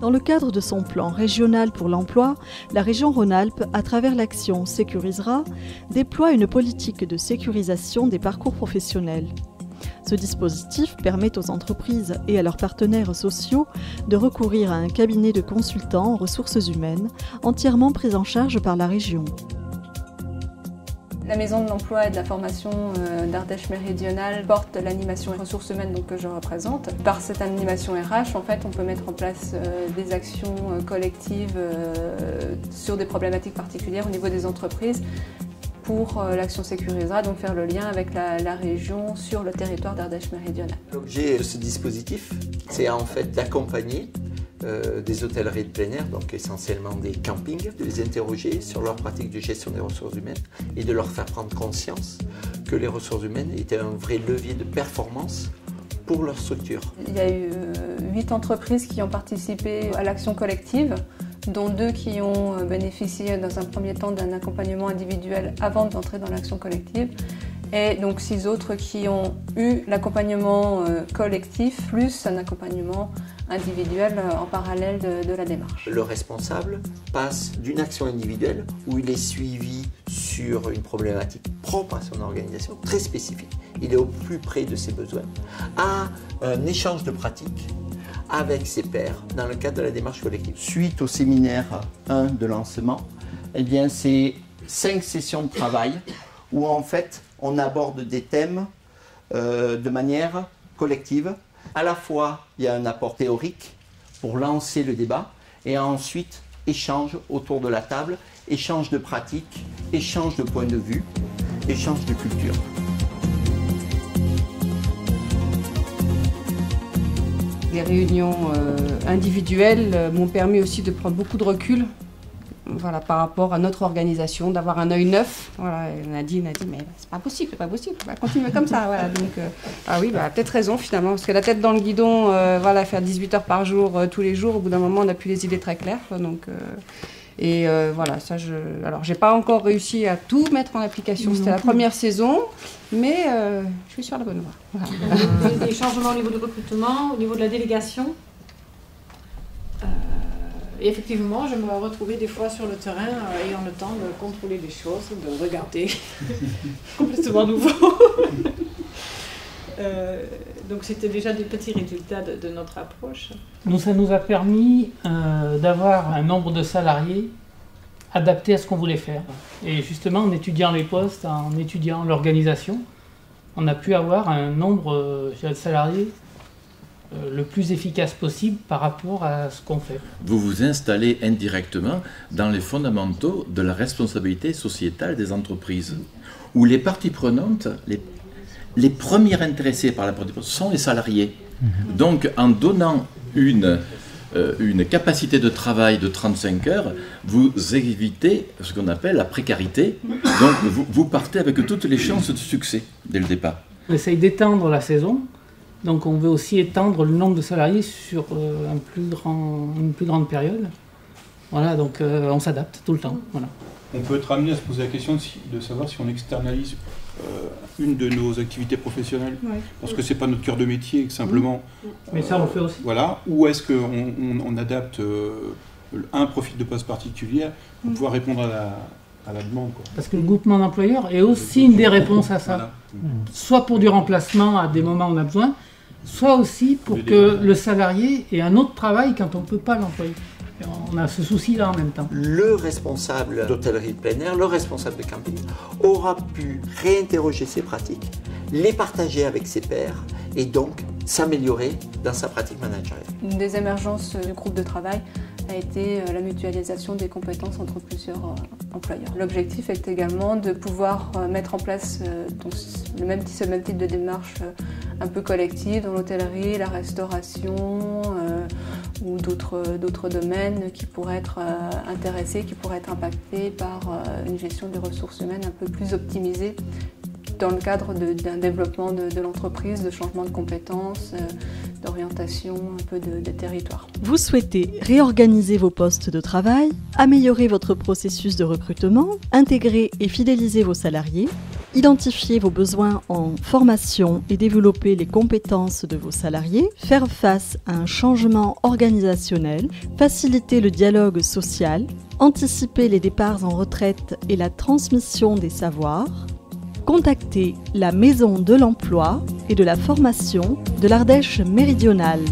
Dans le cadre de son plan régional pour l'emploi, la région Rhône-Alpes, à travers l'action Sécurisera, déploie une politique de sécurisation des parcours professionnels. Ce dispositif permet aux entreprises et à leurs partenaires sociaux de recourir à un cabinet de consultants en ressources humaines entièrement pris en charge par la région. La Maison de l'Emploi et de la Formation d'Ardèche Méridionale porte l'animation ressources humaines que je représente. Par cette animation RH, en fait, on peut mettre en place des actions collectives sur des problématiques particulières au niveau des entreprises pour l'action Sécurisera, donc faire le lien avec la région sur le territoire d'Ardèche Méridionale. L'objet de ce dispositif, c'est en fait d'accompagner des hôtelleries de plein air, donc essentiellement des campings, de les interroger sur leur pratique de gestion des ressources humaines et de leur faire prendre conscience que les ressources humaines étaient un vrai levier de performance pour leur structure. Il y a eu 8 entreprises qui ont participé à l'action collective, dont 2 qui ont bénéficié dans un premier temps d'un accompagnement individuel avant d'entrer dans l'action collective, et donc 6 autres qui ont eu l'accompagnement collectif plus un accompagnement individuel en parallèle de la démarche. Le responsable passe d'une action individuelle où il est suivi sur une problématique propre à son organisation, très spécifique, il est au plus près de ses besoins, à un échange de pratiques avec ses pairs dans le cadre de la démarche collective. Suite au séminaire 1 de lancement, eh bien c'est 5 sessions de travail où en fait on aborde des thèmes de manière collective. À la fois, il y a un apport théorique pour lancer le débat et ensuite échange autour de la table, échange de pratiques, échange de points de vue, échange de culture. Les réunions individuelles m'ont permis aussi de prendre beaucoup de recul. Voilà, par rapport à notre organisation, d'avoir un œil neuf. Voilà, Nadine a dit mais c'est pas possible, on va continuer comme ça. Voilà, donc, ah oui, peut-être raison finalement, parce que la tête dans le guidon, voilà, faire 18 heures par jour, tous les jours, au bout d'un moment on n'a plus les idées très claires. Donc, voilà, ça alors j'ai pas encore réussi à tout mettre en application, c'était la première saison, mais je suis sur la bonne voie. Voilà. Des changements au niveau du recrutement, au niveau de la délégation. Et effectivement, je me retrouvais des fois sur le terrain ayant le temps de contrôler les choses, de regarder. Complètement nouveau. Donc c'était déjà des petits résultats de notre approche. Ça nous a permis d'avoir un nombre de salariés adapté à ce qu'on voulait faire. Et justement, en étudiant les postes, en étudiant l'organisation, on a pu avoir un nombre de salariés le plus efficace possible par rapport à ce qu'on fait. Vous vous installez indirectement dans les fondamentaux de la responsabilité sociétale des entreprises, où les parties prenantes, les premiers intéressés par la participation sont les salariés. Donc en donnant une capacité de travail de 35 heures, vous évitez ce qu'on appelle la précarité. Donc vous partez avec toutes les chances de succès dès le départ. On essaye d'étendre la saison. Donc on veut aussi étendre le nombre de salariés sur une plus grande période. Voilà, donc on s'adapte tout le temps. Voilà. On peut être amené à se poser la question de savoir si on externalise une de nos activités professionnelles, parce que c'est pas notre cœur de métier, simplement. Mais ça on le fait aussi. Voilà, ou est-ce qu'on adapte un profil de poste particulier pour pouvoir répondre à la demande, quoi. Parce que le groupement d'employeurs est aussi une des réponses à ça. Voilà. Soit pour du remplacement à des moments où on a besoin, soit aussi pour que le salarié ait un autre travail quand on ne peut pas l'employer. On a ce souci-là en même temps. Le responsable d'hôtellerie de plein air, le responsable de camping, aura pu réinterroger ses pratiques, les partager avec ses pairs et donc s'améliorer dans sa pratique managériale. Une des émergences du groupe de travail a été la mutualisation des compétences entre plusieurs employeurs. L'objectif est également de pouvoir mettre en place ce même type de démarche un peu collective dans l'hôtellerie, la restauration ou d'autres domaines qui pourraient être intéressés, qui pourraient être impactés par une gestion des ressources humaines un peu plus optimisée dans le cadre d'un développement de l'entreprise, de changement de compétences, d'orientation un peu de territoire. Vous souhaitez réorganiser vos postes de travail, améliorer votre processus de recrutement, intégrer et fidéliser vos salariés? identifier vos besoins en formation et développer les compétences de vos salariés, faire face à un changement organisationnel, faciliter le dialogue social, anticiper les départs en retraite et la transmission des savoirs, contactez la Maison de l'Emploi et de la Formation de l'Ardèche méridionale.